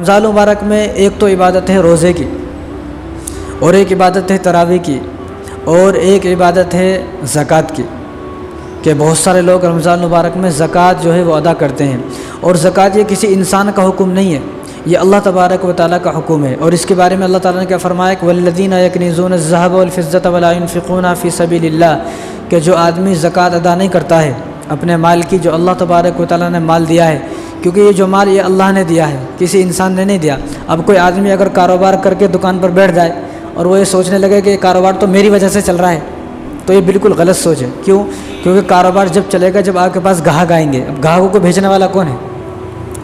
رمضان مبارک میں ایک تو عبادت ہے روزے کی، اور ایک عبادت ہے تراویح کی، اور ایک عبادت ہے زکوٰۃ کی، کہ بہت سارے لوگ رمضان مبارک میں زکوٰۃ جو ہے وہ ادا کرتے ہیں، اور زکوٰۃ یہ کسی انسان کا حکم نہیں ہے، یہ اللہ تبارک و تعالیٰ کا حکم ہے۔ اور اس کے بارے میں اللہ تعالیٰ نے کیا فرمایا کہ والذین یکنزون الذهب والفضة ولا ينفقون فی سبیل اللہ، کہ جو آدمی زکوٰۃ ادا نہیں کرتا ہے اپنے مال کی، جو اللہ تبارک و تعالیٰ نے مال دیا ہے، کیونکہ یہ جو مال یہ اللہ نے دیا ہے، کسی انسان نے نہیں دیا۔ اب کوئی آدمی اگر کاروبار کر کے دکان پر بیٹھ جائے اور وہ یہ سوچنے لگے کہ یہ کاروبار تو میری وجہ سے چل رہا ہے، تو یہ بالکل غلط سوچ ہے۔ کیوں؟ کیونکہ کاروبار جب چلے گا جب آپ کے پاس گاہک آئیں گے۔ اب گاہکوں کو بھیجنے والا کون ہے؟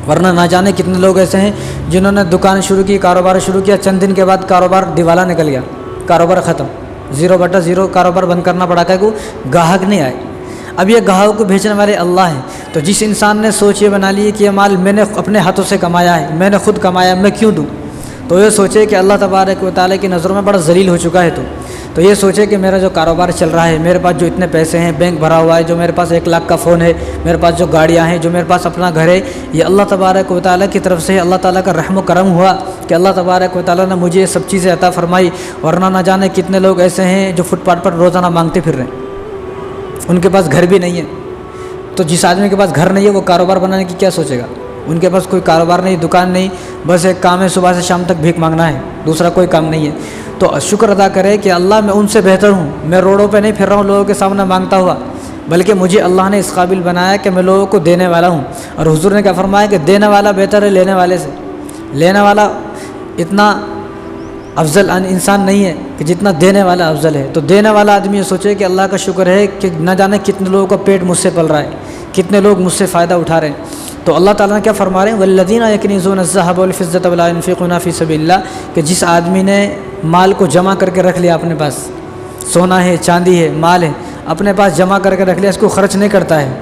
ورنہ نہ جانے کتنے لوگ ایسے ہیں جنہوں نے دکان شروع کی، کاروبار شروع کیا، چند دن کے بعد کاروبار دیوالا نکل گیا، کاروبار ختم، 0/0 کاروبار بند کرنا پڑا کہ گاہک نہیں آئے۔ اب یہ گاہک کو بھیجنے والے اللہ ہیں۔ تو جس انسان نے سوچ یہ بنا لی کہ یہ مال میں نے اپنے ہاتھوں سے کمایا ہے، میں نے خود کمایا، میں کیوں دوں، تو یہ سوچے کہ اللہ تبارک و تعالیٰ کی نظروں میں بڑا ذلیل ہو چکا ہے۔ تو یہ سوچے کہ میرا جو کاروبار چل رہا ہے، میرے پاس جو اتنے پیسے ہیں، بینک بھرا ہوا ہے، جو میرے پاس 1 لاکھ کا فون ہے، میرے پاس جو گاڑیاں ہیں، جو میرے پاس اپنا گھر ہے، یہ اللہ تبارک و تعالیٰ کی طرف سے اللہ تعالیٰ کا رحم و کرم ہوا کہ اللہ تبارک و تعالیٰ نے مجھے یہ سب چیزیں عطا فرمائی۔ ورنہ نہ جانے کتنے لوگ ایسے ہیں جو فٹ پاتھ پر روزانہ مانگتے پھر رہے ہیں، ان کے پاس گھر بھی نہیں ہے۔ تو جس آدمی کے پاس گھر نہیں ہے وہ کاروبار بنانے کی کیا سوچے گا؟ ان کے پاس کوئی کاروبار نہیں، دکان نہیں، بس ایک کام ہے صبح سے شام تک بھیک مانگنا ہے، دوسرا کوئی کام نہیں ہے۔ تو شکر ادا کرے کہ اللہ میں ان سے بہتر ہوں، میں روڈوں پہ نہیں پھر رہا ہوں لوگوں کے سامنے مانگتا ہوا، بلکہ مجھے اللہ نے اس قابل بنایا کہ میں لوگوں کو دینے والا ہوں۔ اور حضور نے کیا فرمایا کہ دینے والا بہتر ہے لینے والے سے، لینے والا اتنا افضل انسان نہیں ہے کہ جتنا دینے والا افضل ہے۔ تو دینے والا آدمی یہ سوچے کہ اللہ کا شکر ہے کہ نہ جانے کتنے لوگوں کا پیٹ مجھ سے پل رہا ہے، کتنے لوگ مجھ سے فائدہ اٹھا رہے ہیں۔ تو اللہ تعالیٰ نے کیا فرما رہے ہیں والذین یکنزون الذهب والفضة ولا ينفقون فی سبیل اللہ، کہ جس آدمی نے مال کو جمع کر کے رکھ لیا اپنے پاس، سونا ہے، چاندی ہے، مال ہے، اپنے پاس جمع کر کے رکھ لیا، اس کو خرچ نہیں کرتا ہے،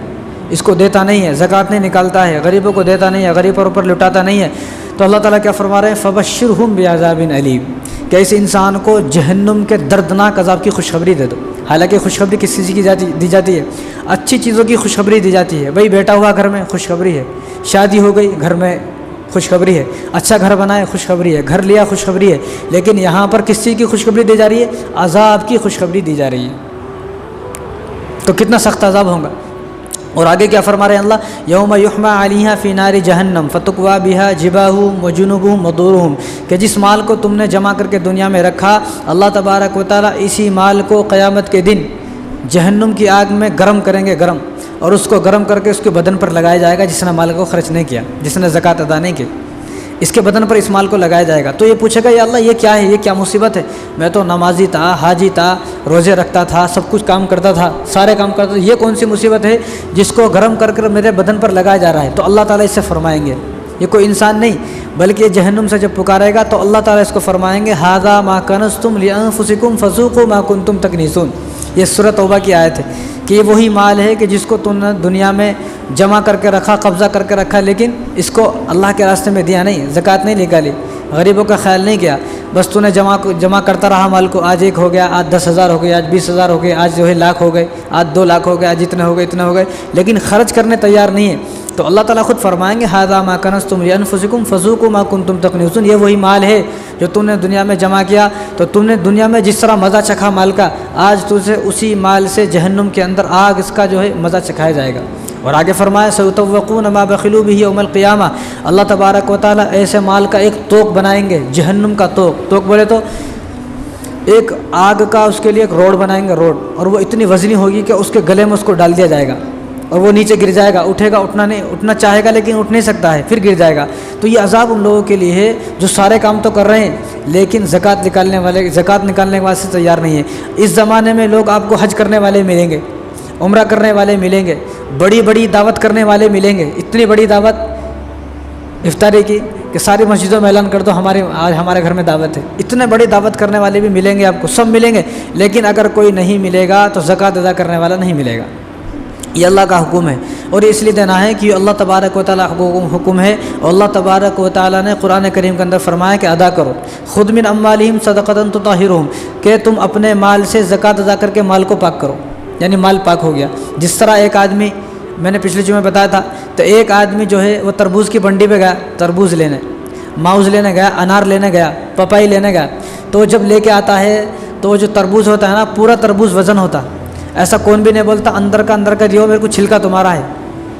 اس کو دیتا نہیں ہے، زکوٰۃ نہیں نکالتا ہے، غریبوں کو دیتا نہیں ہے، غریبوں پر لٹاتا نہیں ہے، تو اللہ تعالیٰ کیا فرما رہے ہیں فبشرہم بعذاب علیم، کہ اس انسان کو جہنم کے دردناک عذاب کی خوشخبری دے دو۔ حالانکہ خوشخبری کس چیز کی دی جاتی ہے؟ اچھی چیزوں کی خوشخبری دی جاتی ہے۔ بھئی بیٹا ہوا گھر میں، خوشخبری ہے، شادی ہو گئی گھر میں، خوشخبری ہے، اچھا گھر بنائے، خوشخبری ہے، گھر لیا، خوشخبری ہے۔ لیکن یہاں پر کس چیز کی خوشخبری دی جا رہی ہے؟ عذاب کی خوشخبری دی جا رہی ہے۔ تو کتنا سخت عذاب ہوگا۔ اور آگے کیا فرما رہے ہیں اللہ یوم یحمى علیہا فی نار جہنم فتقوی بہا جباہہم وجنوبہم وظہورہم، کہ جس مال کو تم نے جمع کر کے دنیا میں رکھا، اللہ تبارک و تعالیٰ اسی مال کو قیامت کے دن جہنم کی آگ میں گرم کریں گے، گرم، اور اس کو گرم کر کے اس کے بدن پر لگایا جائے گا جس نے مال کو خرچ نہیں کیا، جس نے زکوٰۃ ادا نہیں کی، اس کے بدن پر اس مال کو لگایا جائے گا۔ تو یہ پوچھے گا یا اللہ یہ کیا ہے، یہ کیا مصیبت ہے؟ میں تو نمازی تھا، حاجی تھا، روزے رکھتا تھا، سب کچھ کام کرتا تھا، سارے کام کرتا تھا، یہ کون سی مصیبت ہے جس کو گرم کر کر میرے بدن پر لگایا جا رہا ہے؟ تو اللہ تعالیٰ اس سے فرمائیں گے، یہ کوئی انسان نہیں بلکہ جہنم سے جب پکارے گا تو اللہ تعالیٰ اس کو فرمائیں گے ھذا ما کنزتم لانفسکم فذوقوا ما کنتم تکنزون۔ یہ سورۃ توبہ کی آیت ہے کہ یہ وہی مال ہے کہ جس کو تم نے دنیا میں جمع کر کے رکھا، قبضہ کر کے رکھا، لیکن اس کو اللہ کے راستے میں دیا نہیں، زکوٰۃ نہیں نکالی، غریبوں کا خیال نہیں کیا، بس تو نے جمع کرتا رہا مال کو، آج 1 ہو گیا، آج 10,000 ہو گئے، آج 20,000 ہو گئے، آج جو ہے لاکھ ہو گئے، آج 2 لاکھ ہو گئے، آج اتنے ہو گئے، اتنے ہو گئے، لیکن خرچ کرنے تیار نہیں ہے۔ تو اللہ تعالیٰ خود فرمائیں گے ھذا ما کنزتم لانفسکم فذوقوا ما کنتم تکنزون، یہ وہی مال ہے جو تم نے دنیا میں جمع کیا، تو تم نے دنیا میں جس طرح مزہ چکھا مال کا، آج تجھے اسی مال سے جہنم کے اندر آگ اس کا جو ہے مزہ چکھایا جائے گا۔ اور آگے فرمایا سیطوقون ما بخلوا به یوم القیامہ، اللہ تبارک و تعالیٰ ایسے مال کا ایک توق بنائیں گے، جہنم کا توق، توق بولے تو ایک آگ کا، اس کے لیے ایک روڈ بنائیں گے، روڈ، اور وہ اتنی وزنی ہوگی کہ اس کے گلے میں اس کو ڈال دیا جائے گا اور وہ نیچے گر جائے گا، اٹھے گا، اٹھنا چاہے گا لیکن اٹھ نہیں سکتا ہے، پھر گر جائے گا۔ تو یہ عذاب ان لوگوں کے لیے ہے جو سارے کام تو کر رہے ہیں لیکن زکوٰۃ نکالنے کے واسطے تیار نہیں ہے۔ اس زمانے میں لوگ آپ کو حج کرنے والے ملیں گے، عمرہ کرنے والے ملیں گے، بڑی بڑی دعوت کرنے والے ملیں گے، اتنی بڑی دعوت افطاری کی کہ ساری مسجدوں میں اعلان کر دو آج ہمارے گھر میں دعوت ہے، اتنے بڑی دعوت کرنے والے بھی ملیں گے آپ کو، سب ملیں گے، لیکن اگر کوئی نہیں ملے گا تو زکوٰۃ ادا کرنے والا نہیں ملے گا۔ یہ اللہ کا حکم ہے، اور اس لیے دینا ہے کہ یہ اللہ تبارک و تعالیٰ حکم ہے، اور اللہ تبارک و تعالیٰ نے قرآن کریم کے اندر فرمایا کہ ادا کرو، خذ من اموالہم صدقۃ تطہرہم، کہ تم اپنے مال سے زکوٰۃ ادا کر کے مال کو پاک کرو، یعنی مال پاک ہو گیا۔ جس طرح ایک آدمی، میں نے پچھلے جمعے بتایا تھا، تو ایک آدمی جو ہے وہ تربوز کی منڈی پہ گیا تربوز لینے، माउस लेने गया, अनार लेने गया, पपाई लेने गया, तो जब लेके आता है तो जो तरबूज होता है ना, पूरा तरबूज वज़न होता। ऐसा कौन भी नहीं बोलता अंदर का दियो, मेरे को छिलका तुम्हारा है,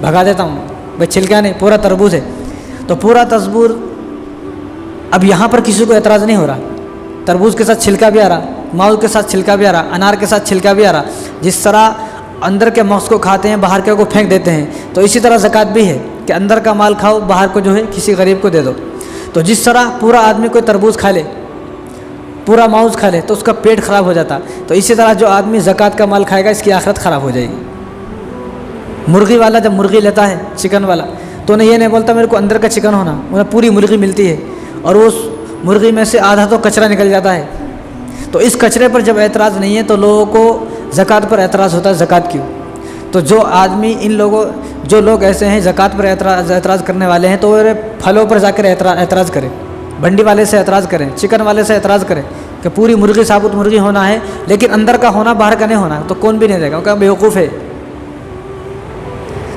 भगा देता हूँ। भाई छिलका नहीं, पूरा तरबूज है। तो पूरा तरबूज, अब यहाँ पर किसी को एतराज़ नहीं हो रहा, तरबूज के साथ छिलका भी आ रहा, माउस के साथ छिलका भी आ रहा, अनार के साथ छिलका भी आ रहा। जिस तरह अंदर के माउस को खाते हैं, बाहर के को फेंक देते हैं, तो इसी तरह ज़कात भी है कि अंदर का माल खाओ, बाहर को जो है किसी गरीब को दे दो। तो जिस तरह पूरा आदमी कोई तरबूज खा ले, पूरा माउस खा ले, तो उसका पेट ख़राब हो जाता, तो इसी तरह जो आदमी ज़कात का माल खाएगा इसकी आखिरत ख़राब हो जाएगी। मुर्गी वाला जब मुर्गी लेता है, चिकन वाला, तो उन्हें ये नहीं बोलता मेरे को अंदर का चिकन होना, उन्हें पूरी मुर्गी मिलती है और उस मुर्गी में से आधा तो कचरा निकल जाता है। तो इस कचरे पर जब एतराज़ नहीं है तो लोगों को ज़कात पर एतराज़ होता है, ज़कात क्यों? तो जो आदमी इन लोगों, जो लोग ऐसे हैं ज़कात पर एतराज़ करने वाले हैं, तो वो फलों पर जाकर एतराज़ करें, बंडी वाले से एतराज़ करें, चिकन वाले से एतराज़ करें कि पूरी मुर्गी साबुत मुर्गी होना है, लेकिन अंदर का होना, बाहर का नहीं होना, तो कौन भी नहीं देगा, क्योंकि बेवकूफ़ है।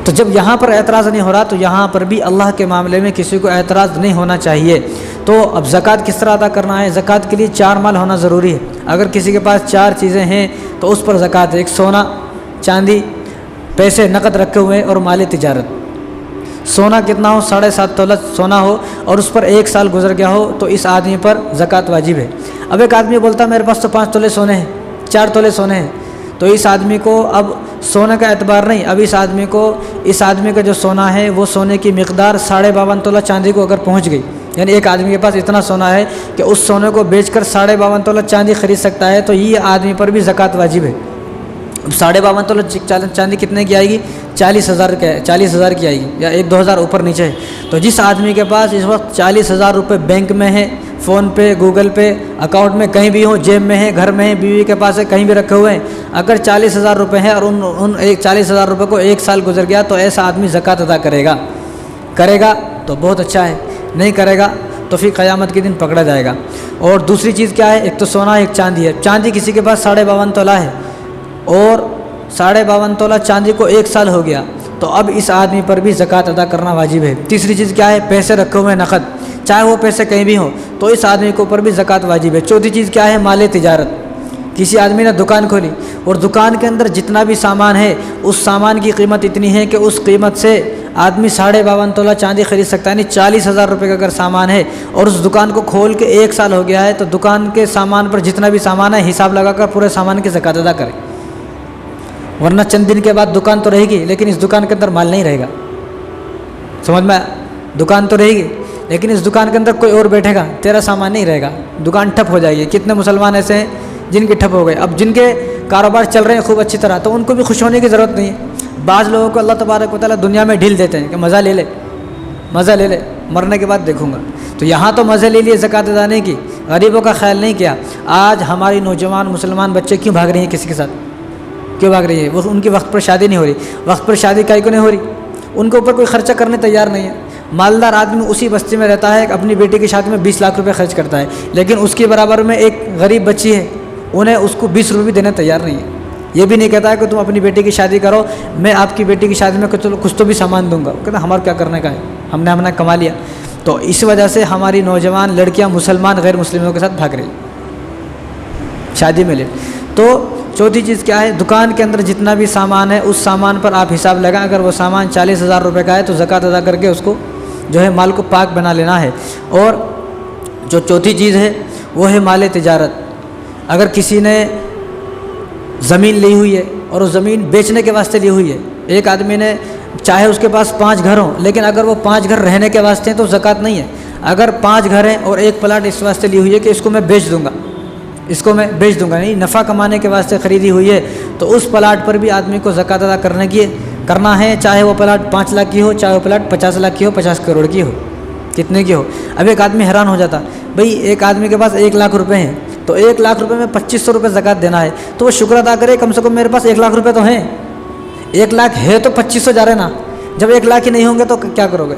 तो जब यहाँ पर एतराज़ नहीं हो रहा तो यहाँ पर भी अल्लाह के मामले में किसी को एतराज़ नहीं होना चाहिए। तो अब ज़कात किस तरह अदा करना है? ज़कात के लिए 4 माल होना ज़रूरी है। अगर किसी के पास 4 चीज़ें हैं तो उस पर ज़कात है। एक सोना चांदी, पैसे नकद रखे हुए और माली तिजारत। सोना कितना हो? 7.5 तोला सोना हो और उस पर 1 साल गुजर गया हो तो इस आदमी पर ज़कात वाजिब है। अब एक आदमी बोलता मेरे पास तो 5 तोले सोने हैं, 4 तोले सोने हैं, तो इस आदमी को अब सोने का एतबार नहीं, अब इस आदमी का जो सोना है वो सोने की मिक़दार 52.5 तोला चांदी को अगर पहुंच गई, यानी एक आदमी के पास इतना सोना है कि उस सोने को बेचकर 52.5 तोला चांदी खरीद सकता है, तो ये आदमी पर भी ज़कात वाजिब है। अब 52.5 तोला चांदी कितने की आएगी? 40,000 की आएगी, या 1-2 हज़ार ऊपर नीचे है। तो जिस आदमी के पास इस वक्त 40,000 रुपये बैंक में है, फ़ोन पे, गूगल पे, अकाउंट में कहीं भी हो, जेब में है, घर में है, बीवी के पास है, कहीं भी रखे हुए हैं, अगर 40,000 रुपये हैं और उन 40,000 रुपये को 1 साल गुजर गया तो ऐसा आदमी ज़कात अदा करेगा तो बहुत अच्छा है, नहीं करेगा तो फिर क़यामत के दिन पकड़ा जाएगा। और दूसरी चीज़ क्या है? एक तो सोना, एक चांदी है। चांदी किसी के पास 52.5 तोला है और 52.5 तोला चांदी को 1 साल हो गया, तो अब इस आदमी पर भी ज़कात अदा करना वाजिब है। तीसरी चीज़ क्या है? पैसे रखे हुए नक़द, चाहे वो पैसे कहीं भी हों, तो इस आदमी के ऊपर भी ज़कात वाजिब है। चौथी चीज़ क्या है? माले तिजारत। किसी आदमी ने दुकान खोली और दुकान के अंदर जितना भी सामान है उस सामान की कीमत इतनी है कि उस कीमत से आदमी 52.5 तोला चांदी खरीद सकता है, यानी 40,000 रुपये का अगर सामान है और उस दुकान को खोल के 1 साल हो गया है, तो दुकान के सामान पर जितना भी सामान है हिसाब लगाकर पूरे सामान की ज़कात अदा करें, वरना चंद दिन के बाद दुकान तो रहेगी लेकिन इस दुकान के अंदर माल नहीं रहेगा। समझ में? दुकान तो रहेगी लेकिन इस दुकान के अंदर कोई और बैठेगा, तेरा सामान नहीं रहेगा, दुकान ठप हो जाएगी। कितने मुसलमान ऐसे हैं जिनके ठप हो गए। अब जिनके कारोबार चल रहे हैं खूब अच्छी तरह, तो उनको भी खुश होने की ज़रूरत नहीं है। बाज़ लोगों को अल्लाह तबारक व तआला दुनिया में ढील देते हैं कि मज़ा ले ले, मरने के बाद देखूँगा। तो यहाँ तो मज़े ले लिए, ज़कात अदा नहीं की, गरीबों का ख्याल नहीं किया। आज हमारी नौजवान मुसलमान बच्चे क्यों भाग रही हैं किसी के साथ? क्यों भाग रही है? वो उनकी वक्त पर शादी नहीं हो रही। वक्त पर शादी काहे को नहीं हो रही? उनके ऊपर कोई ख़र्चा करने तैयार नहीं है। मालदार आदमी उसी बस्ती में रहता है, अपनी बेटी की शादी में 20 लाख रुपए खर्च करता है, लेकिन उसके बराबर में एक गरीब बच्ची है, उन्हें उसको 20 रुपये भी देने तैयार नहीं है। ये भी नहीं कहता है कि तुम अपनी बेटी की शादी करो, मैं आपकी बेटी की शादी में कुछ तो भी सामान दूंगा। कहता हमारा क्या करने का है, हमने अपना कमा लिया। तो इस वजह से हमारी नौजवान लड़कियाँ मुसलमान गैर मुस्लिमों के साथ भाग रही शादी में ले। तो चौथी चीज़ क्या है? दुकान के अंदर जितना भी सामान है उस सामान पर आप हिसाब लगाएं। अगर वो सामान 40,000 रुपये का है तो ज़कात अदा करके उसको जो है माल को पाक बना लेना है। और जो चौथी चीज़ है वो है माल तिजारत। अगर किसी ने ज़मीन ली हुई है और उस ज़मीन बेचने के वास्ते ली हुई है, एक आदमी ने, चाहे उसके पास 5 घर हों, लेकिन अगर वो 5 घर रहने के वास्ते हैं तो ज़कात नहीं है। अगर 5 घर हैं और एक प्लाट इस वास्ते ली हुई है कि इसको मैं बेच दूँगा, नहीं, नफ़ा कमाने के वास्ते ख़रीदी हुई है, तो उस प्लाट पर भी आदमी को ज़कात अदा करना है, चाहे वो प्लाट 5 लाख की हो, चाहे वो प्लाट 50 लाख की हो, 50 करोड़ की हो, कितने की हो। अब एक आदमी हैरान हो जाता, भाई एक आदमी के पास 1 लाख रुपए हैं, तो 1 लाख रुपए में 2500 रुपये ज़कात देना है, तो वो शुक्र अदा करे कम से कम मेरे पास 1 लाख रुपये तो हैं। 1 लाख है तो 2500 जा रहे ना, जब 1 लाख ही नहीं होंगे तो क्या करोगे?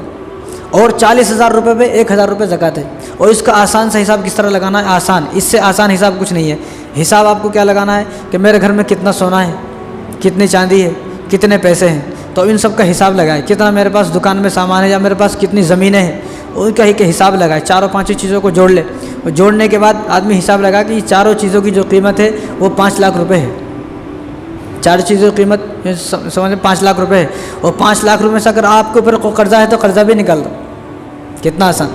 और 40,000 रुपये पे 1,000 रुपये ज़कात है। और इसका आसान सा हिसाब किस तरह लगाना है? आसान, इससे आसान हिसाब कुछ नहीं है। हिसाब आपको क्या लगाना है कि मेरे घर में कितना सोना है, कितनी चांदी है, कितने पैसे हैं, तो इन सब का हिसाब लगाएं। कितना मेरे पास दुकान में सामान है, या मेरे पास कितनी ज़मीनें हैं, ان का ही हिसाब लगाए, चारों पांचों चीज़ों को जोड़ ले, और जोड़ने के बाद आदमी हिसाब लगा कि चारों चीज़ों की जो कीमत है वो 5 लाख रुपए है। चार चीज़ों की कीमत समझ 5 लाख रुपए है, और 5 लाख रुपए से अगर आपके ऊपर कोई कर्जा है तो कर्जा भी निकाल दो। कितना आसान,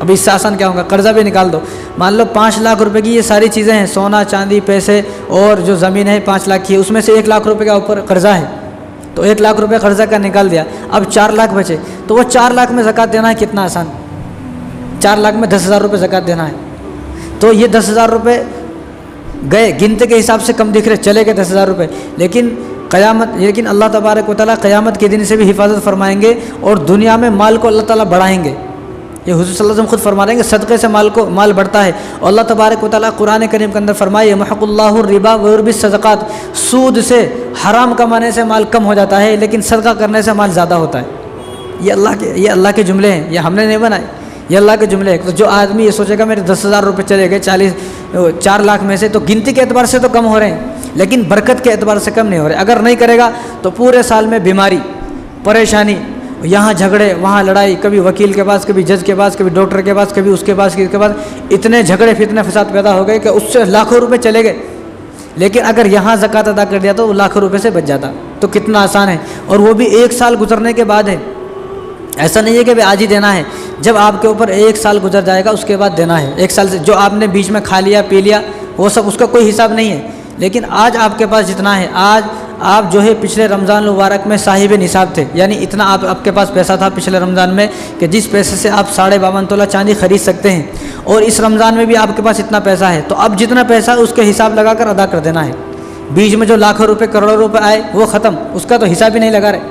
अब इससे आसान क्या होगा, कर्जा भी निकाल दो। मान लो 5 लाख रुपए की ये सारी चीज़ें हैं, सोना चांदी पैसे और जो ज़मीन है 5 लाख की है, उसमें से 1 लाख रुपए का ऊपर कर्जा है, तो 1 लाख रुपए कर्जा का निकाल दिया, अब 4 लाख बचे, तो वो 4 लाख में ज़कात देना है कितना आसान, 4 लाख में 10,000 रुपये ज़कात देना है। तो ये 10,000 रुपये गए, गिनते के हिसाब से कम दिख रहे, चले गए 10,000 रुपये, लेकिन अल्लाह तबारक व तआला क़यामत के दिन से भी हिफाजत फरमाएंगे और दुनिया में माल को अल्लाह ताला बढ़ाएंगे। ये हुज़ूर सल्लल्लाहु अलैहि वसल्लम खुद फरमा रहे हैं कि सदक़े से माल बढ़ता है, और अल्लाह तबारक व तआला कुरान करीम के अंदर फरमाए यमहक़ुल्लाहु रिबा व युर्बिस सदक़ात, सूद से हराम कमाने से माल कम हो जाता है लेकिन सदका करने से माल ज़्यादा होता है। ये अल्लाह के जुमले हैं, ये हमने नहीं बनाए, ये अल्लाह के जुमले हैं। तो जो आदमी ये सोचेगा मेरे 10,000 रुपये चले गए 4 लाख में से, तो गिनती के एतबार से तो कम हो रहे हैं लेकिन बरकत के एतबार से कम नहीं हो रहे। अगर नहीं करेगा तो पूरे साल में बीमारी, परेशानी, यहाँ झगड़े, वहाँ लड़ाई, कभी वकील के पास, कभी जज के पास, कभी डॉक्टर के पास, कभी उसके पास, किसके पास, इतने झगड़े फितने फसाद पैदा हो गए कि उससे लाखों रुपए चले गए। लेकिन अगर यहाँ ज़कात अदा कर दिया तो वो लाखों रुपए से बच जाता। तो कितना आसान है, और वो भी 1 साल गुजरने के बाद है। ऐसा नहीं है कि भाई आज ही देना है, जब आपके ऊपर 1 साल गुजर जाएगा उसके बाद देना है। 1 साल से जो आपने बीच में खा लिया पी लिया वो सब उसका कोई हिसाब नहीं है, लेकिन आज आपके पास जितना है, आज आप जो है पिछले रमज़ान मुबारक में साहिब निसाब थे, यानी इतना आपके पास पैसा था पिछले रमज़ान में कि जिस पैसे से आप 52.5 तोला चांदी खरीद सकते हैं, और इस रमज़ान में भी आपके पास इतना पैसा है, तो अब जितना पैसा है उसके हिसाब लगा कर अदा कर देना है। बीच में जो लाखों रुपए करोड़ों रुपए आए वो ख़त्म, उसका तो हिसाब ही नहीं लगा रहे,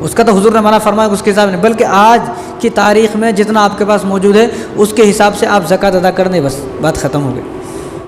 उसका तो हुजूर ने मना फरमाया उसके हिसाब नहीं, बल्कि आज की तारीख़ में जितना आपके पास मौजूद है उसके हिसाब से आप ज़कात अदा कर दें, बस बात ख़त्म हो गई।